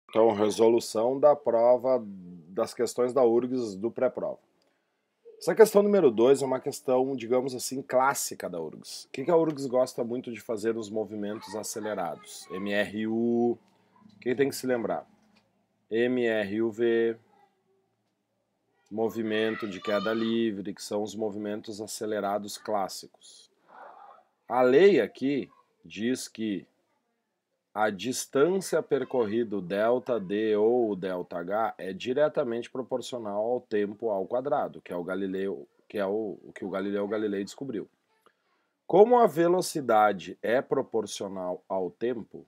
Então, resolução da prova das questões da URGS do pré-prova. Essa questão número 2 é uma questão, digamos assim, clássica da URGS. O que a URGS gosta muito de fazer nos movimentos acelerados? MRU, quem tem que se lembrar? MRUV, movimento de queda livre, que são os movimentos acelerados clássicos. A lei aqui diz que a distância percorrida, ΔD ou ΔH, é diretamente proporcional ao tempo ao quadrado, que é o que o Galileu Galilei descobriu. Como a velocidade é proporcional ao tempo,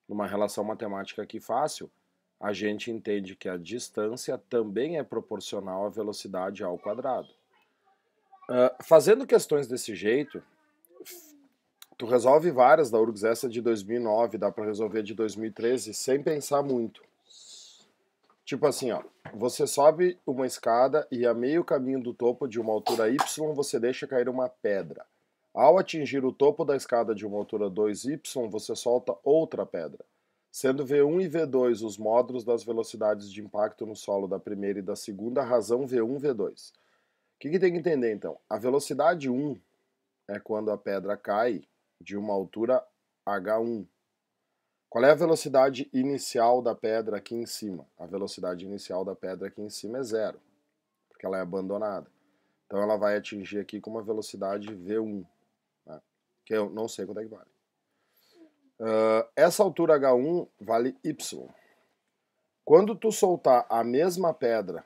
numa relação matemática aqui fácil, a gente entende que a distância também é proporcional à velocidade ao quadrado. Fazendo questões desse jeito, tu resolve várias da URGS, essa de 2009, dá para resolver de 2013 sem pensar muito. Tipo assim, ó, você sobe uma escada e a meio caminho do topo de uma altura y você deixa cair uma pedra. Ao atingir o topo da escada de uma altura 2y, você solta outra pedra. Sendo V1 e V2 os módulos das velocidades de impacto no solo da primeira e da segunda, razão V1, V2. O que tem que entender então? A velocidade 1 é quando a pedra cai de uma altura h1. Qual é a velocidade inicial da pedra aqui em cima? A velocidade inicial da pedra aqui em cima é zero, porque ela é abandonada. Então ela vai atingir aqui com uma velocidade V1, né? Que eu não sei quanto é que vale. Essa altura h1 vale y. Quando tu soltar a mesma pedra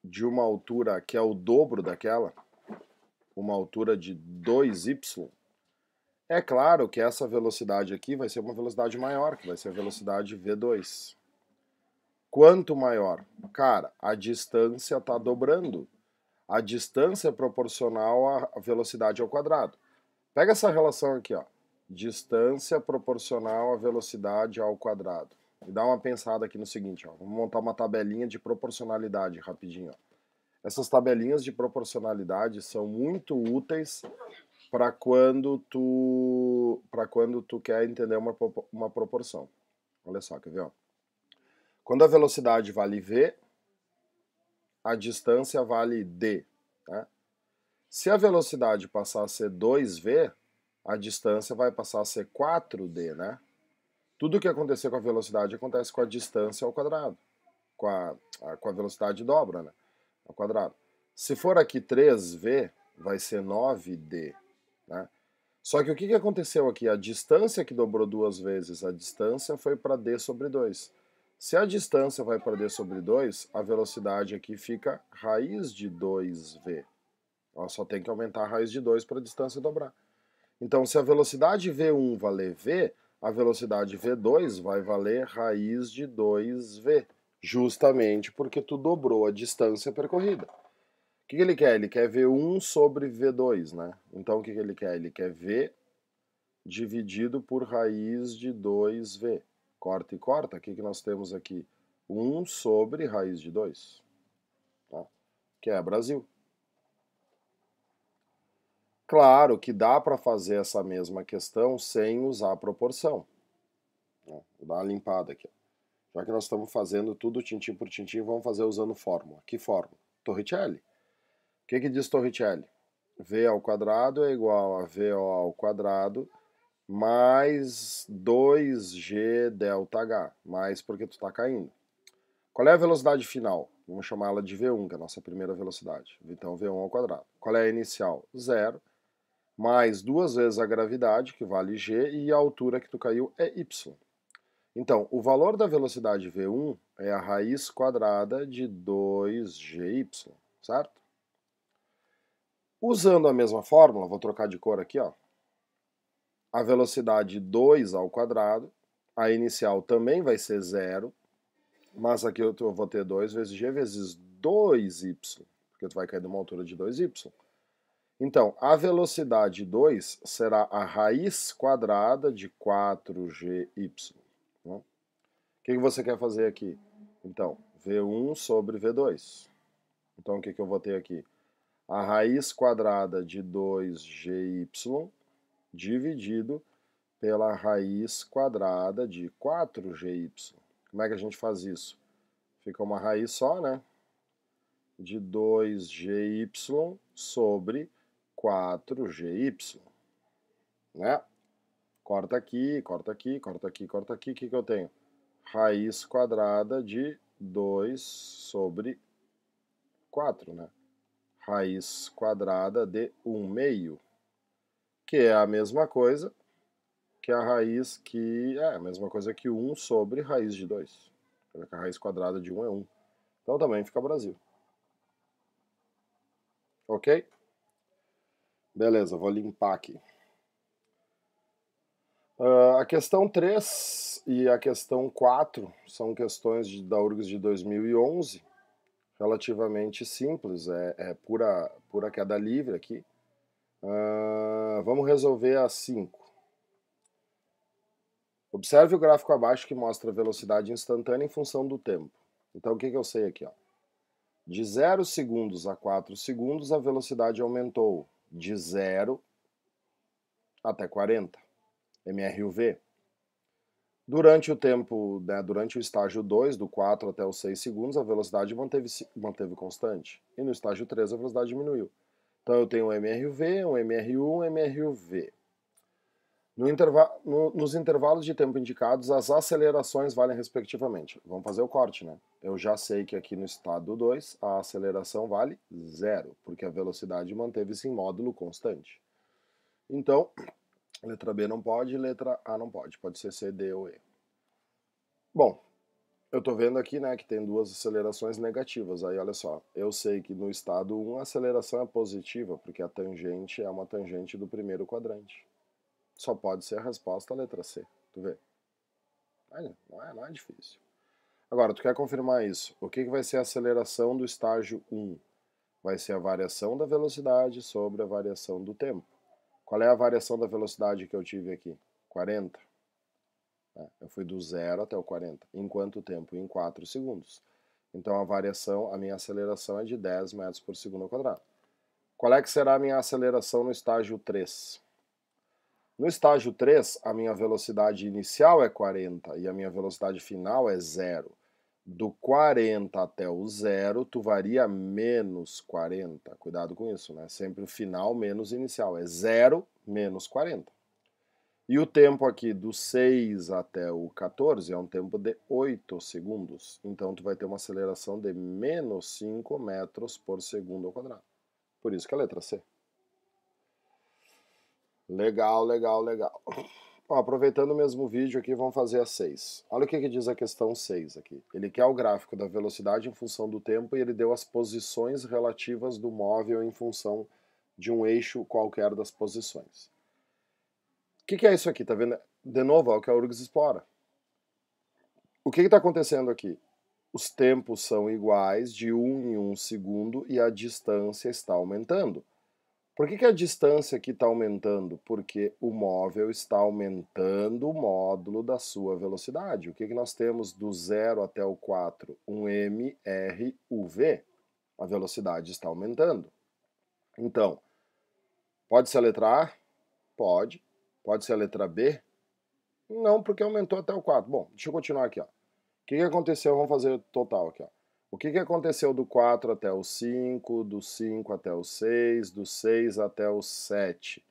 de uma altura que é o dobro daquela, uma altura de 2y, é claro que essa velocidade aqui vai ser uma velocidade maior, que vai ser a velocidade V2. Quanto maior? Cara, a distância está dobrando. A distância é proporcional à velocidade ao quadrado. Pega essa relação aqui, ó. Distância proporcional à velocidade ao quadrado. E dá uma pensada aqui no seguinte, ó. Vamos montar uma tabelinha de proporcionalidade rapidinho, ó. Essas tabelinhas de proporcionalidade são muito úteis para quando tu quer entender uma proporção. Olha só, quer ver? Ó? Quando a velocidade vale v, a distância vale d. Né? Se a velocidade passar a ser 2v, a distância vai passar a ser 4d. Né? Tudo que acontecer com a velocidade acontece com a distância ao quadrado. Com a velocidade dobra, né? Ao quadrado. Se for aqui 3v, vai ser 9d. Né? Só que o que aconteceu aqui? A distância que dobrou duas vezes, a distância foi para d sobre 2. Se a distância vai para d sobre 2, a velocidade aqui fica raiz de 2v. Ela só tem que aumentar a raiz de 2 para a distância dobrar. Então, se a velocidade v1 valer v, a velocidade v2 vai valer raiz de 2v, justamente porque tu dobrou a distância percorrida. O que ele quer? Ele quer V1 sobre V2, né? Então o que ele quer? Ele quer V dividido por raiz de 2V. Corta e corta, o que nós temos aqui? 1 sobre raiz de 2. Tá? Que é Brasil. Claro que dá para fazer essa mesma questão sem usar a proporção. Vou dar uma limpada aqui. Já que nós estamos fazendo tudo tintim por tintim, vamos fazer usando fórmula. Que fórmula? Torricelli. O que diz Torricelli? V ao quadrado é igual a VO ao quadrado mais 2G delta H, mais porque tu está caindo. Qual é a velocidade final? Vamos chamá-la de V1, que é a nossa primeira velocidade. Então, V1 ao quadrado. Qual é a inicial? 0, mais duas vezes a gravidade, que vale G, e a altura que tu caiu é Y. Então, o valor da velocidade V1 é a raiz quadrada de 2GY, certo? Usando a mesma fórmula, vou trocar de cor aqui, ó. A velocidade 2 ao quadrado, a inicial também vai ser 0, mas aqui eu vou ter 2 vezes g vezes 2y, porque tu vai cair de uma altura de 2y. Então, a velocidade 2 será a raiz quadrada de 4gy. Né? O que você quer fazer aqui? Então, V1 sobre V2. Então, o que eu vou ter aqui? A raiz quadrada de 2gy dividido pela raiz quadrada de 4gy. Como é que a gente faz isso? Fica uma raiz só, né? De 2gy sobre 4gy, né? Corta aqui, corta aqui, corta aqui, corta aqui. O que eu tenho? Raiz quadrada de 2 sobre 4, né? Raiz quadrada de 1/2, que é a mesma coisa que a raiz que... é a mesma coisa que 1 sobre raiz de 2. A raiz quadrada de 1 é 1. Então também fica Brasil. Ok? Beleza, vou limpar aqui. A questão 3 e a questão 4 são questões da URGS de 2011, relativamente simples, é pura queda livre aqui. Vamos resolver a 5. Observe o gráfico abaixo que mostra a velocidade instantânea em função do tempo. Então o que eu sei aqui? Ó? De 0 segundos a 4 segundos a velocidade aumentou de 0 até 40 mRV. Durante o tempo, né, durante o estágio 2, do 4 até os 6 segundos, a velocidade manteve constante. E no estágio 3 a velocidade diminuiu. Então eu tenho um MRV, um MRU, um MRUV. Nos intervalos de tempo indicados, as acelerações valem respectivamente. Vamos fazer o corte, né? Eu já sei que aqui no estado 2 a aceleração vale 0, porque a velocidade manteve-se em módulo constante. Então, letra B não pode, letra A não pode. Pode ser C, D ou E. Bom, eu estou vendo aqui, né, que tem duas acelerações negativas. Aí, olha só, eu sei que no estado 1 a aceleração é positiva, porque a tangente é uma tangente do primeiro quadrante. Só pode ser a resposta a letra C. Tu vê? Não é difícil. Agora, tu quer confirmar isso. O que vai ser a aceleração do estágio 1? Vai ser a variação da velocidade sobre a variação do tempo. Qual é a variação da velocidade que eu tive aqui? 40. Eu fui do 0 até o 40. Em quanto tempo? Em 4 segundos. Então a minha aceleração é de 10 metros por segundo ao quadrado. Qual é que será a minha aceleração no estágio 3? No estágio 3, a minha velocidade inicial é 40 e a minha velocidade final é 0. Do 40 até o 0, tu varia menos 40. Cuidado com isso, né? Sempre o final menos inicial. É 0 menos 40. E o tempo aqui do 6 até o 14 é um tempo de 8 segundos. Então tu vai ter uma aceleração de menos 5 metros por segundo ao quadrado. Por isso que é a letra C. Legal, legal, legal. Bom, aproveitando o mesmo vídeo aqui, vamos fazer a 6. Olha o que diz a questão 6 aqui. Ele quer o gráfico da velocidade em função do tempo e ele deu as posições relativas do móvel em função de um eixo qualquer das posições. O que é isso aqui? Tá vendo? De novo, é o que a URGS explora. O que está acontecendo aqui? Os tempos são iguais de 1 em 1 segundo e a distância está aumentando. Por que a distância aqui está aumentando? Porque o móvel está aumentando o módulo da sua velocidade. O que nós temos do 0 até o 4? Um MRUV. A velocidade está aumentando. Então, pode ser a letra A? Pode. Pode ser a letra B? Não, porque aumentou até o 4. Bom, deixa eu continuar aqui. Ó. O que aconteceu? Vamos fazer total aqui. Ó. O que aconteceu do 4 até o 5, do 5 até o 6, do 6 até o 7?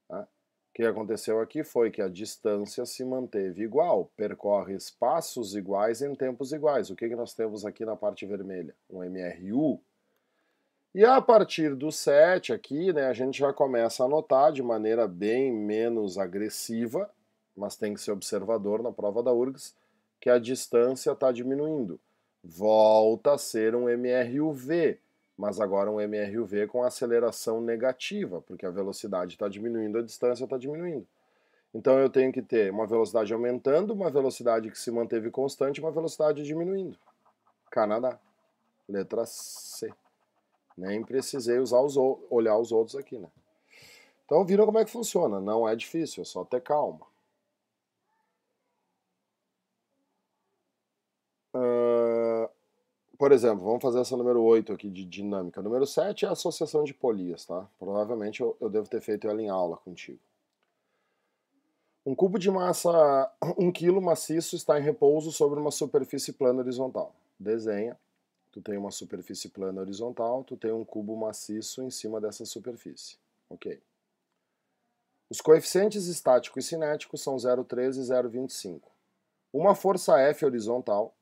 Tá? O que aconteceu aqui foi que a distância se manteve igual, percorre espaços iguais em tempos iguais. O que nós temos aqui na parte vermelha? Um MRU. E a partir do 7 aqui, né, a gente já começa a notar de maneira bem menos agressiva, mas tem que ser observador na prova da URGS, que a distância está diminuindo. Volta a ser um MRUV, mas agora um MRUV com aceleração negativa, porque a velocidade está diminuindo, a distância está diminuindo. Então eu tenho que ter uma velocidade aumentando, uma velocidade que se manteve constante e uma velocidade diminuindo. Canadá. Letra C. Nem precisei olhar os outros aqui, né? Então viram como é que funciona. Não é difícil, é só ter calma. Por exemplo, vamos fazer essa número 8 aqui de dinâmica. Número 7 é a associação de polias, tá? Provavelmente eu devo ter feito ela em aula contigo. Um cubo de massa 1 kg maciço está em repouso sobre uma superfície plana horizontal. Desenha. Tu tem uma superfície plana horizontal, tu tem um cubo maciço em cima dessa superfície. Ok. Os coeficientes estático e cinético são 0,13 e 0,25. Uma força F horizontal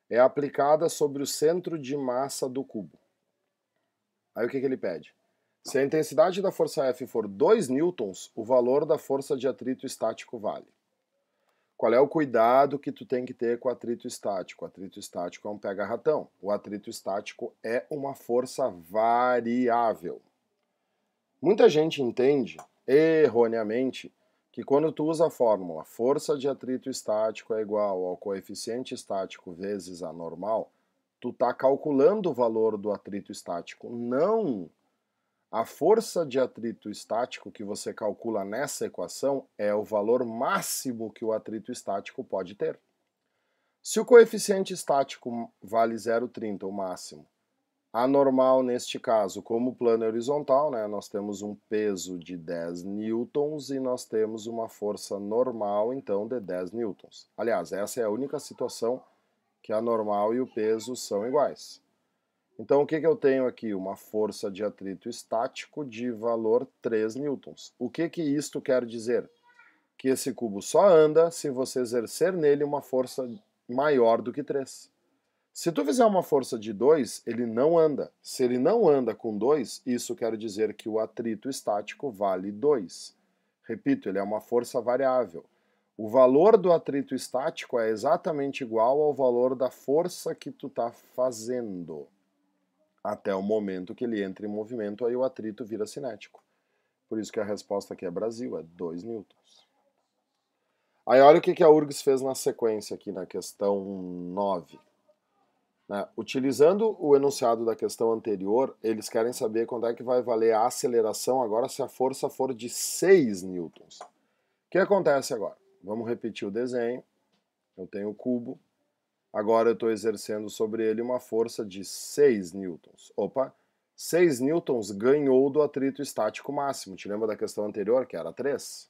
é aplicada sobre o centro de massa do cubo. Aí o que ele pede? Se a intensidade da força F for 2 newtons, o valor da força de atrito estático vale. Qual é o cuidado que tu tem que ter com o atrito estático? O atrito estático é um pega-ratão. O atrito estático é uma força variável. Muita gente entende, erroneamente, que quando tu usa a fórmula força de atrito estático é igual ao coeficiente estático vezes a normal, tu tá calculando o valor do atrito estático. Não! A força de atrito estático que você calcula nessa equação é o valor máximo que o atrito estático pode ter. Se o coeficiente estático vale 0,30, o máximo, a normal, neste caso, como o plano é horizontal, né, nós temos um peso de 10 newtons e nós temos uma força normal, então, de 10 newtons. Aliás, essa é a única situação que a normal e o peso são iguais. Então, o que eu tenho aqui? Uma força de atrito estático de valor 3 newtons. O que isto quer dizer? Que esse cubo só anda se você exercer nele uma força maior do que 3. Se tu fizer uma força de 2, ele não anda. Se ele não anda com 2, isso quer dizer que o atrito estático vale 2. Repito, ele é uma força variável. O valor do atrito estático é exatamente igual ao valor da força que tu está fazendo. Até o momento que ele entra em movimento, aí o atrito vira cinético. Por isso que a resposta aqui é Brasil, é 2 newtons. Aí olha o que a URGS fez na sequência aqui na questão 9. Né? Utilizando o enunciado da questão anterior, eles querem saber quando é que vai valer a aceleração agora se a força for de 6 newtons. O que acontece agora? Vamos repetir o desenho. Eu tenho o cubo. Agora eu estou exercendo sobre ele uma força de 6 newtons. Opa, 6 newtons ganhou do atrito estático máximo. Te lembra da questão anterior, que era 3?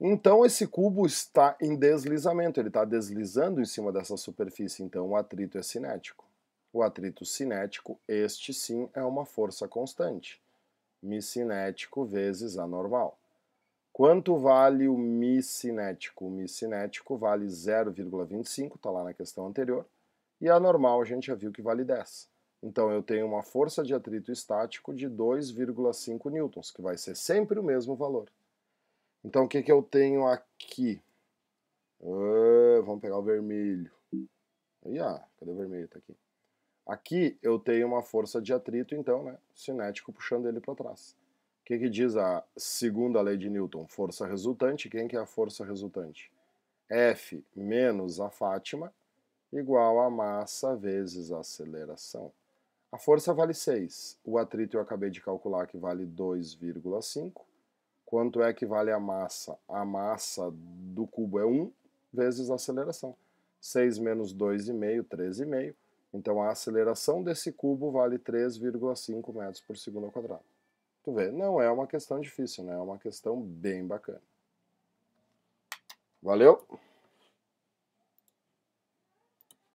Então esse cubo está em deslizamento, ele está deslizando em cima dessa superfície, então o atrito é cinético. O atrito cinético, este sim, é uma força constante. Mi cinético vezes a normal. Quanto vale o Mi cinético? O Mi cinético vale 0,25, está lá na questão anterior, e a normal a gente já viu que vale 10. Então eu tenho uma força de atrito estático de 2,5 newtons, que vai ser sempre o mesmo valor. Então o que eu tenho aqui? Vamos pegar o vermelho. Aí, cadê o vermelho? Tá aqui. Aqui eu tenho uma força de atrito, então, né, cinético puxando ele para trás. O que diz a segunda lei de Newton? Força resultante. Quem que é a força resultante? F menos a Fátima igual a massa vezes a aceleração. A força vale 6. O atrito eu acabei de calcular que vale 2,5. Quanto é que vale a massa? A massa do cubo é 1 vezes a aceleração. 6 menos 2,5, 13,5. Então a aceleração desse cubo vale 3,5 metros por segundo ao quadrado. Tu vê, não é uma questão difícil, né? É uma questão bem bacana. Valeu?